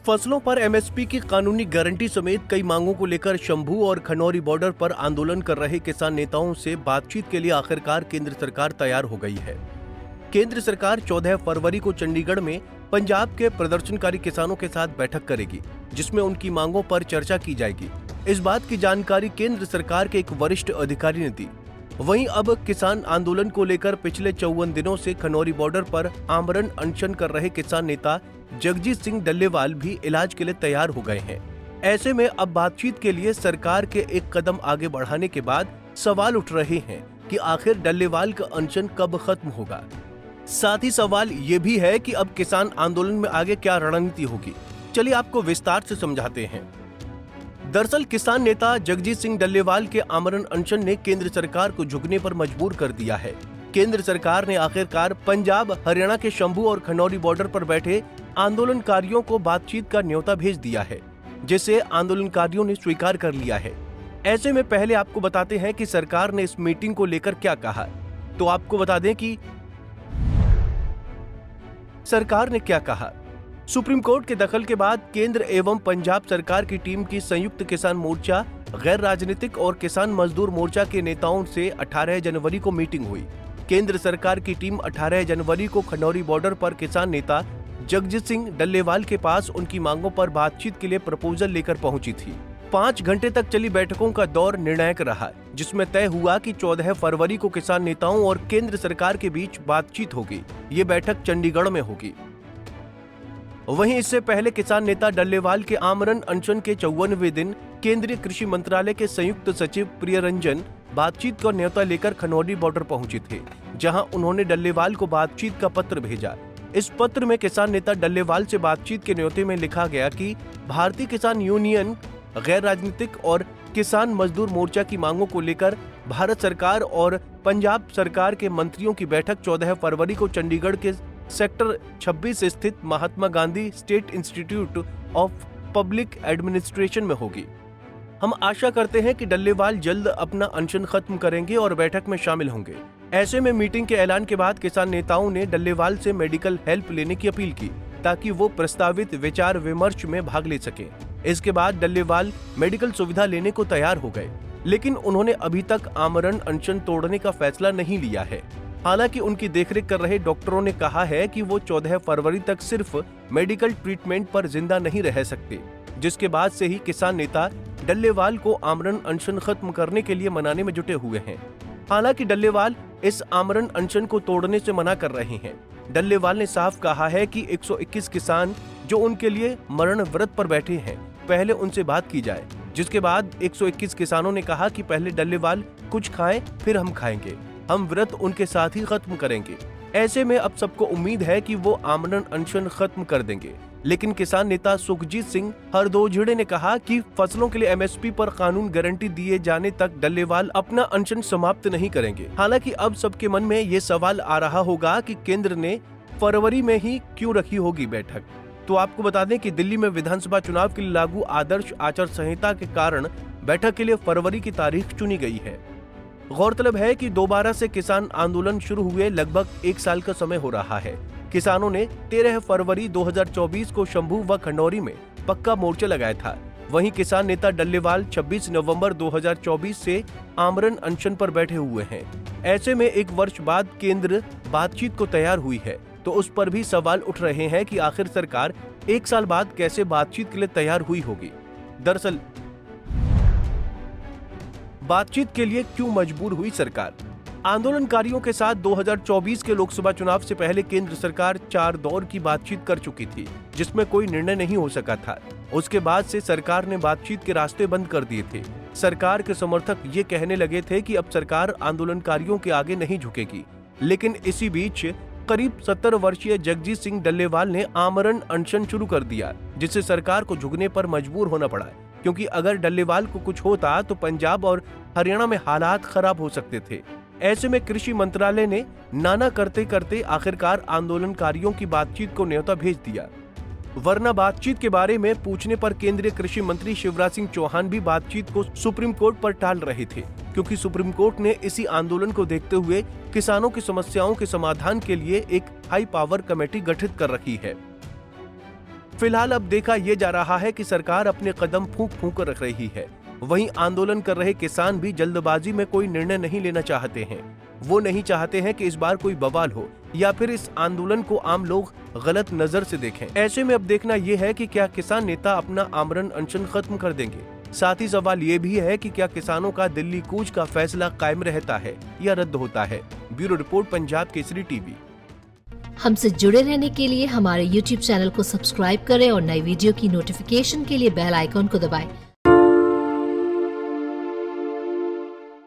फसलों पर एमएसपी की कानूनी गारंटी समेत कई मांगों को लेकर शंभू और खनौरी बॉर्डर पर आंदोलन कर रहे किसान नेताओं से बातचीत के लिए आखिरकार केंद्र सरकार तैयार हो गई है। केंद्र सरकार 14 फरवरी को चंडीगढ़ में पंजाब के प्रदर्शनकारी किसानों के साथ बैठक करेगी, जिसमें उनकी मांगों पर चर्चा की जाएगी। इस बात की जानकारी केंद्र सरकार के एक वरिष्ठ अधिकारी ने दी। वहीं अब किसान आंदोलन को लेकर पिछले 54 दिनों से खनौरी बॉर्डर पर आमरण अनशन कर रहे किसान नेता जगजीत सिंह डल्लेवाल भी इलाज के लिए तैयार हो गए हैं। ऐसे में अब बातचीत के लिए सरकार के एक कदम आगे बढ़ाने के बाद सवाल उठ रहे हैं कि आखिर डल्लेवाल का अनशन कब खत्म होगा। साथ ही सवाल ये भी है कि अब किसान आंदोलन में आगे क्या रणनीति होगी। चलिए आपको विस्तार से समझाते हैं। दरअसल किसान नेता जगजीत सिंह डल्लेवाल के आमरण अनशन ने केंद्र सरकार को झुकने पर मजबूर कर दिया है। केंद्र सरकार ने आखिरकार पंजाब हरियाणा के शंभू और खनौरी बॉर्डर पर बैठे आंदोलनकारियों को बातचीत का न्योता भेज दिया है, जिसे आंदोलनकारियों ने स्वीकार कर लिया है। ऐसे में पहले आपको बताते हैं कि सरकार ने इस मीटिंग को लेकर क्या कहा। तो आपको बता दें कि सरकार ने क्या कहा। सुप्रीम कोर्ट के दखल के बाद केंद्र एवं पंजाब सरकार की टीम की संयुक्त किसान मोर्चा, गैर राजनीतिक और किसान मजदूर मोर्चा के नेताओं से 18 जनवरी को मीटिंग हुई। केंद्र सरकार की टीम 18 जनवरी को खनौरी बॉर्डर पर किसान नेता जगजीत सिंह डल्लेवाल के पास उनकी मांगों पर बातचीत के लिए प्रपोजल लेकर पहुंची थी। 5 घंटे तक चली बैठकों का दौर निर्णायक रहा, जिसमें तय हुआ कि 14 फरवरी को किसान नेताओं और केंद्र सरकार के बीच बातचीत होगी। ये बैठक चंडीगढ़ में होगी। वहीं इससे पहले किसान नेता डल्लेवाल के आमरण अनशन के 54वें दिन केंद्रीय कृषि मंत्रालय के संयुक्त सचिव प्रियरंजन बातचीत का न्योता लेकर खनौरी बॉर्डर पहुंचे थे, जहां उन्होंने डल्लेवाल को बातचीत का पत्र भेजा। इस पत्र में किसान नेता डल्लेवाल से बातचीत के न्योते में लिखा गया कि भारतीय किसान यूनियन, गैर राजनीतिक और किसान मजदूर मोर्चा की मांगों को लेकर भारत सरकार और पंजाब सरकार के मंत्रियों की बैठक 14 फरवरी को चंडीगढ़ के सेक्टर 26 स्थित Mahatma Gandhi state institute of public administration में होगी। हम आशा करते हैं कि डल्लेवाल जल्द अपना अनशन खत्म करेंगे और बैठक में शामिल होंगे। ऐसे में मीटिंग के ऐलान के बाद किसान नेताओं ने डल्लेवाल से मेडिकल हेल्प लेने की अपील की, ताकि वो प्रस्तावित विचार विमर्श में भाग ले सके। इसके बाद डल्लेवाल मेडिकल सुविधा लेने को तैयार हो गए, लेकिन उन्होंने अभी तक आमरण अनशन तोड़ने का फैसला नहीं लिया है। हालांकि उनकी देखरेख कर रहे डॉक्टरों ने कहा है कि वो 14 फरवरी तक सिर्फ मेडिकल ट्रीटमेंट पर जिंदा नहीं रह सकते, जिसके बाद से ही किसान नेता डल्लेवाल को आमरण अनशन खत्म करने के लिए मनाने में जुटे हुए हैं। हालांकि डल्लेवाल इस आमरण अनशन को तोड़ने से मना कर रहे हैं। डल्लेवाल ने साफ कहा है कि 121 किसान जो उनके लिए मरण व्रत पर बैठे हैं, पहले उनसे बात की जाए। जिसके बाद 121 किसानों ने कहा कि पहले डल्लेवाल कुछ खाएं, फिर हम खाएंगे। हम व्रत उनके साथ ही खत्म करेंगे। ऐसे में अब सबको उम्मीद है कि वो आमरण अनशन खत्म कर देंगे। लेकिन किसान नेता सुखजीत सिंह हरदोजिड़े ने कहा कि फसलों के लिए एमएसपी पर कानून गारंटी दिए जाने तक डल्लेवाल अपना अनशन समाप्त नहीं करेंगे। हालांकि अब सबके मन में ये सवाल आ रहा होगा कि केंद्र ने फरवरी में ही क्यों रखी होगी बैठक। तो आपको बता दें कि दिल्ली में विधानसभा चुनाव के लिए लागू आदर्श आचार संहिता के कारण बैठक के लिए फरवरी की तारीख चुनी गई है। गौरतलब है कि दोबारा से किसान आंदोलन शुरू हुए लगभग 1 साल का समय हो रहा है। किसानों ने 13 फरवरी 2024 को शंभू व खनौरी में पक्का मोर्चा लगाया था। वहीं किसान नेता डल्लेवाल 26 नवंबर 2024 से आमरण अनशन पर बैठे हुए हैं। ऐसे में 1 वर्ष बाद केंद्र बातचीत को तैयार हुई है, तो उस पर भी सवाल उठ रहे हैं कि आखिर सरकार 1 साल बाद कैसे बातचीत के लिए तैयार हुई होगी। दरअसल बातचीत के लिए क्यों मजबूर हुई सरकार? आंदोलनकारियों के साथ 2024 के लोकसभा चुनाव से पहले केंद्र सरकार 4 दौर की बातचीत कर चुकी थी, जिसमें कोई निर्णय नहीं हो सका था। उसके बाद से सरकार ने बातचीत के रास्ते बंद कर दिए थे। सरकार के समर्थक ये कहने लगे थे कि अब सरकार आंदोलनकारियों के आगे नहीं झुकेगी। लेकिन इसी बीच करीब 70 वर्षीय जगजीत सिंह डल्लेवाल ने आमरण अनशन शुरू कर दिया, जिससे सरकार को झुकने पर मजबूर होना पड़ा, क्योंकि अगर डल्लेवाल को कुछ होता तो पंजाब और हरियाणा में हालात खराब हो सकते थे। ऐसे में कृषि मंत्रालय ने नाना करते करते आखिरकार आंदोलनकारियों की बातचीत को न्योता भेज दिया। वरना बातचीत के बारे में पूछने पर केंद्रीय कृषि मंत्री शिवराज सिंह चौहान भी बातचीत को सुप्रीम कोर्ट पर टाल रहे थे, क्योंकि सुप्रीम कोर्ट ने इसी आंदोलन को देखते हुए किसानों की समस्याओं के समाधान के लिए एक हाई पावर कमेटी गठित कर रखी है। फिलहाल अब देखा ये जा रहा है कि सरकार अपने कदम फूंक फूंक कर रख रही है। वहीं आंदोलन कर रहे किसान भी जल्दबाजी में कोई निर्णय नहीं लेना चाहते हैं। वो नहीं चाहते हैं कि इस बार कोई बवाल हो या फिर इस आंदोलन को आम लोग गलत नजर से देखें। ऐसे में अब देखना ये है कि क्या किसान नेता अपना आमरण अनशन खत्म कर देंगे। साथ ही सवाल ये भी है कि क्या किसानों का दिल्ली कूच का फैसला कायम रहता है या रद्द होता है। Bureau report, Punjab Kesari TV. हमसे जुड़े रहने के लिए हमारे YouTube चैनल को सब्सक्राइब करें और नई वीडियो की नोटिफिकेशन के लिए बेल आइकॉन को दबाएं।